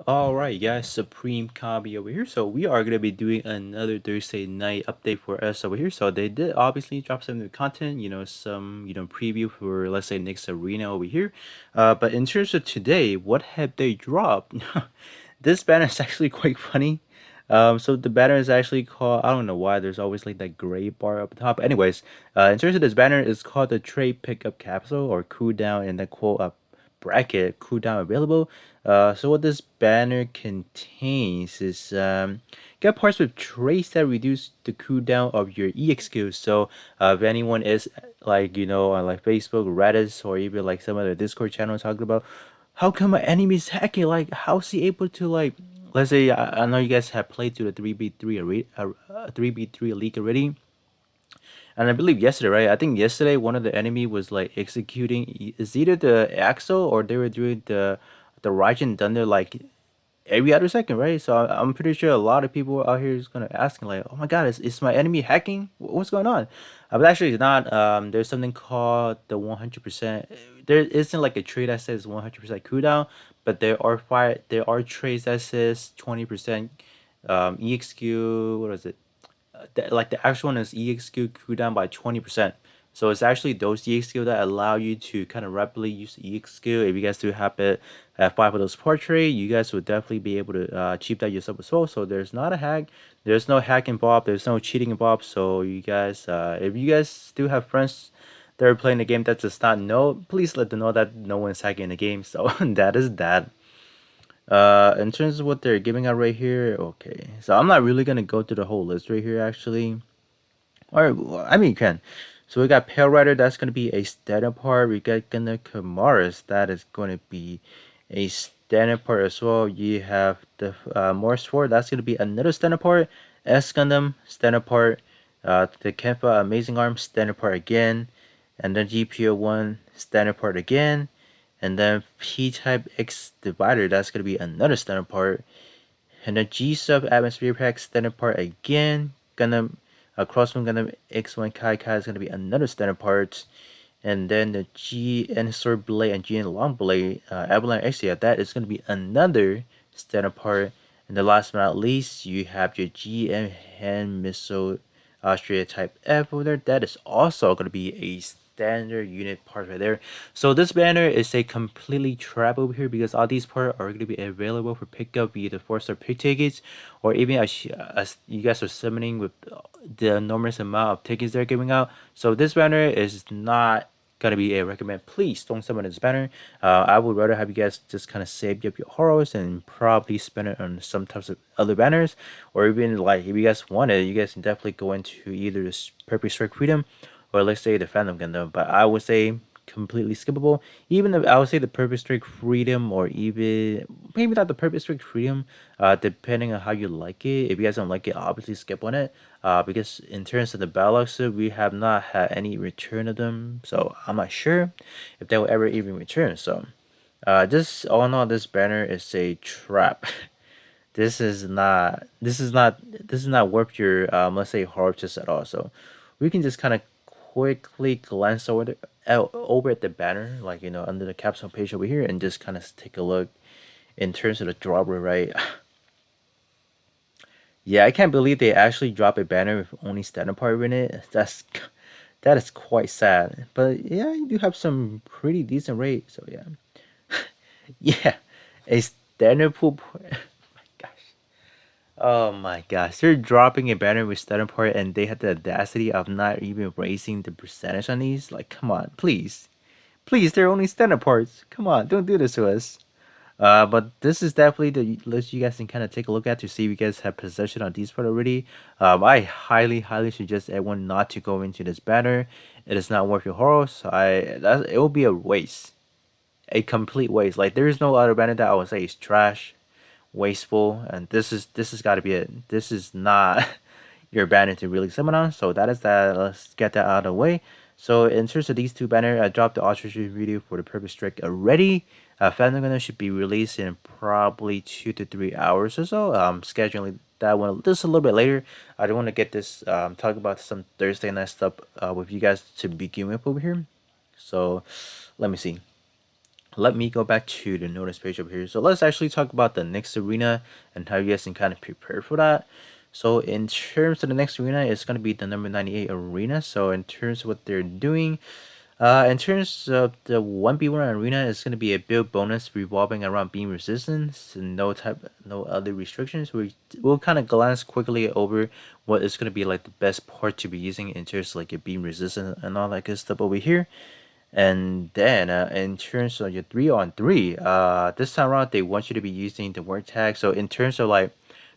Alright guys, Supreme Copy over here. So we are gonna be doing another Thursday night update for us over here. So they did obviously drop some new content, some preview for, let's say, next arena over here. But in terms of today, what have they dropped? This banner is actually quite funny. So the banner is actually called, I don't know why there's always like that gray bar up top. Anyways, in terms of this banner, it's called the trade pickup capsule or cooldown in the quote up bracket cooldown available. So what this banner contains is get parts with traits that reduce the cooldown of your EXQ. So if anyone is like on like Facebook, Reddit, or even like some other Discord channel talking about how come my enemy is hacking, like how's he able to, like, let's say I know you guys have played through the 3v3 league already. And I believe yesterday, right? I think yesterday one of the enemy was like executing is either the Axel or they were doing the Raijin Thunder like every other second, right? So I'm pretty sure a lot of people out here is gonna asking like, oh my god, is my enemy hacking? What's going on? But actually it's not. There's something called the 100%. There isn't like a trait that says 100% cooldown, but there are traits that says 20% EXQ. What is it? Like the actual one is EXQ cooldown by 20%. So it's actually those EXQ that allow you to kind of rapidly use the EXQ. If you guys do have 5 of those portrait, you guys would definitely be able to achieve that yourself as well. So there's not a hack, there's no hack involved, there's no cheating involved. So you guys, if you guys do have friends that are playing the game that does not know, please let them know that no one's hacking the game. So that is that. In terms of what they're giving out right here, okay. So I'm not really gonna go through the whole list right here actually. Or well, I mean you can. So we got Pale Rider, that's gonna be a standard part. We got Gundam Kamaris, that is gonna be a standard part as well. You have the Morse 4, that's gonna be another standard part. S Gundam, standard part. The Kempa Amazing Arm, standard part again. And then GPO1, standard part again. And then P-type X divider, that's going to be another standard part. And then G-sub atmosphere pack standard part again. Gundam Crosswind Gundam X1 Kai Kai is going to be another standard part. And then the GN sword blade and GN long blade Avalon Exia, that is going to be another standard part. And the last but not least, you have your GM hand missile Austria type F over there. That is also going to be a standard unit part right there. So this banner is a completely trap over here because all these parts are going to be available for pickup via the 4-star pick tickets, or even as you guys are summoning with the enormous amount of tickets they're giving out. So this banner is not gonna be a recommend. Please don't summon this banner. I would rather have you guys just kind of save up your horrors and probably spend it on some types of other banners, or even like if you guys want it, you guys can definitely go into either the Perfect Strike Freedom or let's say the Phantom Gundam. But I would say completely skippable. Even if I would say the Perfect Strike Freedom, or even maybe not the Perfect Strike Freedom, depending on how you like it. If you guys don't like it, obviously skip on it. Because in terms of the Battlocks, we have not had any return of them, so I'm not sure if they will ever even return. So, this all in all, this banner is a trap. This is not worth your let's say hard just at all. So we can just kind of quickly glance over at the banner, like under the capsule page over here, and just kind of take a look in terms of the dropper, right? Yeah, I can't believe they actually drop a banner with only standard part in it. That is quite sad. But yeah, you do have some pretty decent rate. So yeah, yeah, a standard pool. Oh my gosh, they're dropping a banner with standard part and they had the audacity of not even raising the percentage on these. Like, come on, please. Please, they're only standard parts. Come on, don't do this to us. But this is definitely the list you guys can kind of take a look at to see if you guys have possession on these part already. I highly suggest everyone not to go into this banner. It is not worth your horror. So it will be a waste, a complete waste. Like there is no other banner that I would say is trash, wasteful, and this has got to be it. This is not your banner to really summon on. So that is that. Let's get that out of the way. So in terms of these two banners, I dropped the Ostrich video for the Purpose Strike already. Phantom Gunner should be released in probably 2 to 3 hours or so. Scheduling that one just a little bit later. I don't want to get this talk about some Thursday night stuff with you guys to begin with over here. So let me see. let me go back to the notice page over here. So let's actually talk about the next arena and how you guys can kind of prepare for that. So in terms of the next arena, it's going to be the number 98 arena. So in terms of what they're doing, in terms of the 1v1 arena, it's going to be a build bonus revolving around beam resistance and no other restrictions. We'll kind of glance quickly over what is going to be like the best part to be using in terms of like your beam resistance and all that good stuff over here. And then in terms of your 3-on-3, this time around they want you to be using the word tag. So in terms of like,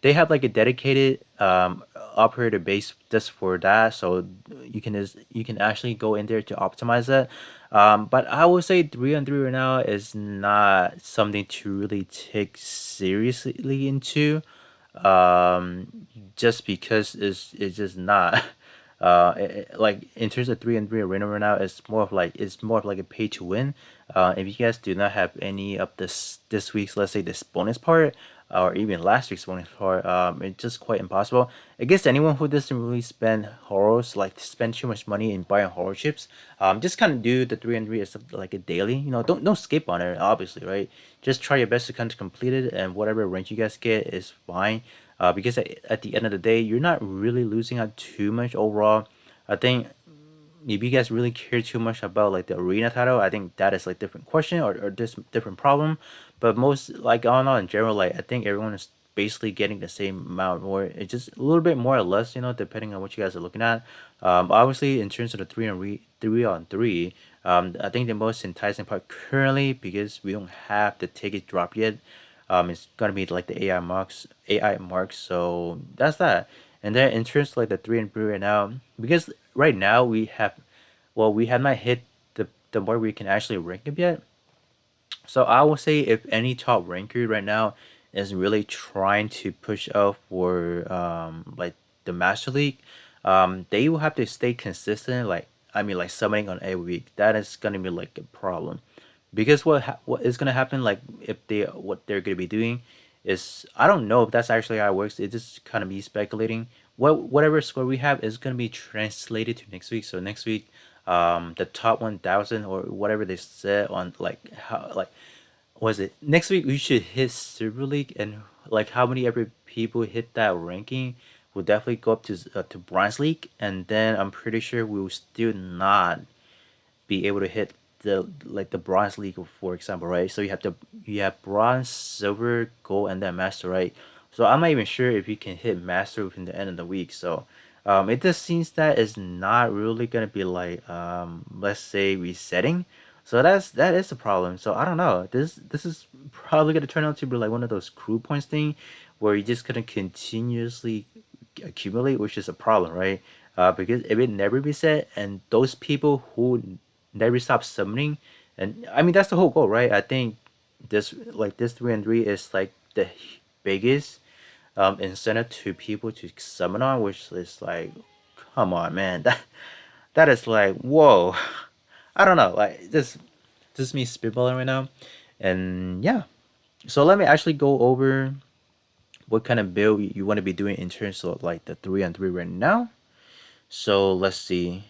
they have like a dedicated operator base just for that. So you can actually go in there to optimize that. But I would say 3-on-3 right now is not something to really take seriously into, just because it's just not. Like in terms of 3-on-3 arena right now, it's more of like a pay to win. If you guys do not have any of this week's, let's say, this bonus part, or even last week's bonus part, it's just quite impossible. I guess anyone who doesn't really spend horrors, like spend too much money in buying horror chips, just kind of do the 3-on-3 as like a daily. You know, don't skip on it, obviously, right? Just try your best to kind of complete it, and whatever rank you guys get is fine. Because at the end of the day, you're not really losing out too much overall. I think if you guys really care too much about like the arena title, I think that is like different question, or this different problem. But most, like, all in all, in general, like I think everyone is basically getting the same amount, or it's just a little bit more or less, depending on what you guys are looking at. Obviously, in terms of the 3-on-3, I think the most enticing part currently, because we don't have the ticket drop yet, it's gonna be like the AI marks. So that's that. And then in terms of like the 3-on-3 right now, because right now we have not hit the point where we can actually rank up yet. So I will say, if any top ranker right now is really trying to push out for like the Master League, they will have to stay consistent. Like, I mean, like summoning on every week. That is gonna be like a problem, because what is gonna happen, like, if what they're gonna be doing is, I don't know if that's actually how it works. It just kind of be speculating. Whatever score we have is gonna be translated to next week. So next week, the top 1,000 or whatever they said on, like, how, like, was it next week we should hit Silver League, and like how many ever people hit that ranking will definitely go up to Bronze League, and then I'm pretty sure we will still not be able to hit the Bronze League, for example, right? So you have bronze, silver, gold, and then master, right? So I'm not even sure if you can hit master within the end of the week. So it just seems that it's not really gonna be like, let's say, resetting. So that is the problem. So I don't know. This is probably gonna turn out to be like one of those crew points thing, where you're just gonna continuously accumulate, which is a problem, right? Because if it never reset, and those people who never stop summoning, and I mean that's the whole goal, right? I think this 3-on-3 is like the biggest incentive to people to summon on, which is like, come on, man, that is like, whoa. I don't know, like, this is me spitballing right now, and yeah. So let me actually go over what kind of build you want to be doing in terms of like the 3-on-3 right now. So let's see.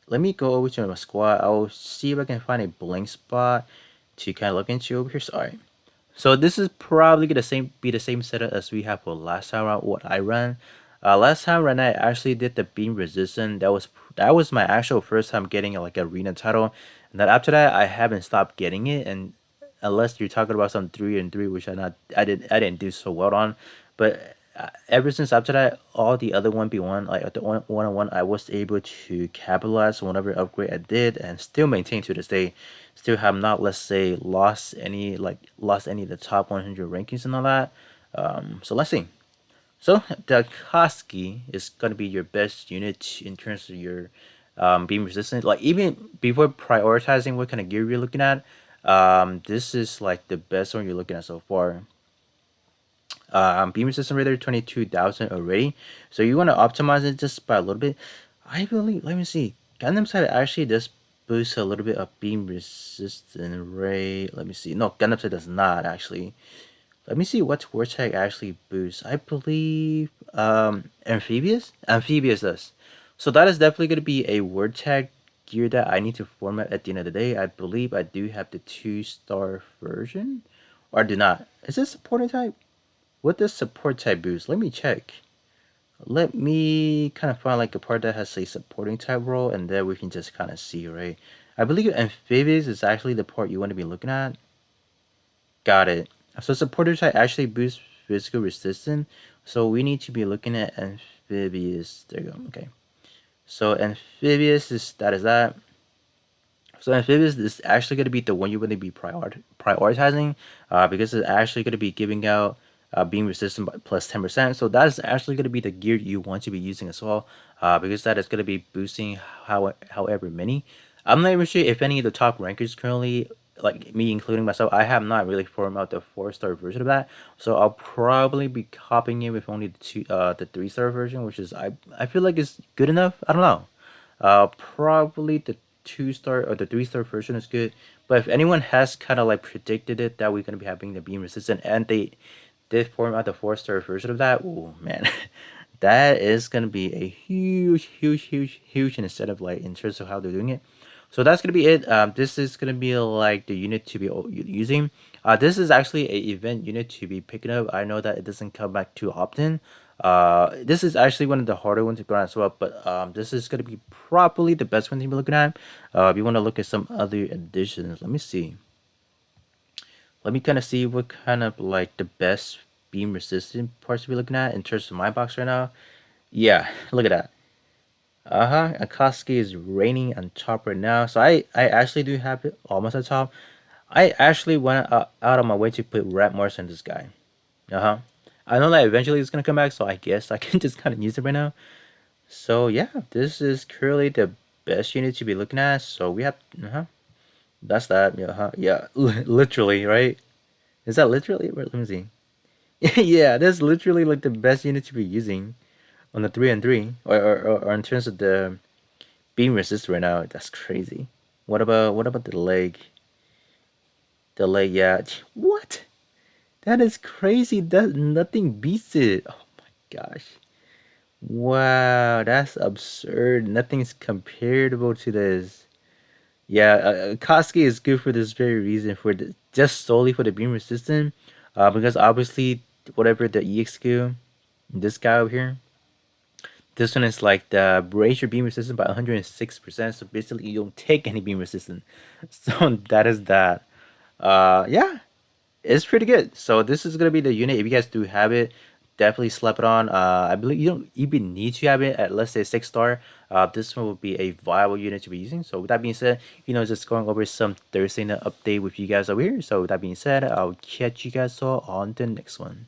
Let me go over to my squad. I'll see if I can find a blank spot to kind of look into over here. Sorry. So this is probably gonna be the same setup as we have for last time around. What I ran, last time around, I actually did the beam resistant. That was my actual first time getting like a arena title, and then after that I haven't stopped getting it. And unless you're talking about some 3-on-3, which I didn't do so well on, but ever since after that, all the other 1v1, like the one-on-one, I was able to capitalize on whatever upgrade I did, and still maintain to this day. Still have not, let's say, lost any of the top 100 rankings and all that. So let's see. So the Koski is gonna be your best unit in terms of your beam resistant. Like, even before prioritizing what kind of gear you're looking at, this is like the best one you're looking at so far. Beam resistant radar 22,000 already, so you want to optimize it just by a little bit. I believe, let me see, Gundam side actually does boost a little bit of beam resistant rate. Let me see, no, Gundam side does not actually. Let me see what word tag actually boosts. I believe amphibious does. So that is definitely going to be a word tag gear that I need to format at the end of the day. I believe I do have the 2-star version, or I do not. Is this supporting type? What does support type boost? Let me check. Let me kind of find like a part that has a supporting type role, and then we can just kind of see, right? I believe amphibious is actually the part you want to be looking at. Got it. So supporter type actually boosts physical resistance. So we need to be looking at amphibious. There you go. Okay. So amphibious is that. So amphibious is actually going to be the one you're going to be prioritizing, because it's actually going to be giving out being resistant by plus 10%. So that is actually going to be the gear you want to be using as well, because that is going to be boosting however many. I'm not even sure if any of the top rankers currently, like me including myself, I have not really formed out the 4-star version of that. So I'll probably be copying it with only the 3-star version, which is I feel like is good enough. I don't know. Probably the 2-star or the 3-star version is good. But if anyone has kind of like predicted it that we're gonna be having the beam resistant and they did form out the 4-star version of that, oh man, that is gonna be a huge instead of like in terms of how they're doing it. So that's gonna be it. This is gonna be like the unit to be using. This is actually a event unit to be picking up. I know that it doesn't come back too often. This is actually one of the harder ones to go on as well, but this is gonna be probably the best one to be looking at. If you want to look at some other additions, let me see. Let me kind of see what kind of like the best beam resistant parts to be looking at in terms of my box right now. Yeah, look at that. Akatsuki is raining on top right now. So I actually do have it almost at top. I actually went out of my way to put red Mars on this guy. I know that eventually it's gonna come back, so I guess I can just kind of use it right now. So yeah, this is currently the best unit to be looking at. So we have that's that. Yeah, literally, right? Is that literally? Wait, let me see. Yeah, that's literally like the best unit to be using on the 3-3, or in terms of the beam resist right now. That's crazy. What about the leg? The leg, yeah. What? That is crazy. That nothing beats it. Oh my gosh. Wow, that's absurd. Nothing's comparable to this. Yeah, Koski is good for this very reason, for just solely for the beam resistance. Because obviously, whatever the EX skill, this guy over here, this one is like the raise your beam resistance by 106%. So basically, you don't take any beam resistance. So that is that. Yeah, it's pretty good. So this is gonna be the unit. If you guys do have it, definitely slap it on. I believe you don't even need to have it at, let's say, 6-star. This one will be a viable unit to be using. So with that being said, just going over some Thursday night update with you guys over here. So with that being said, I'll catch you guys all on the next one.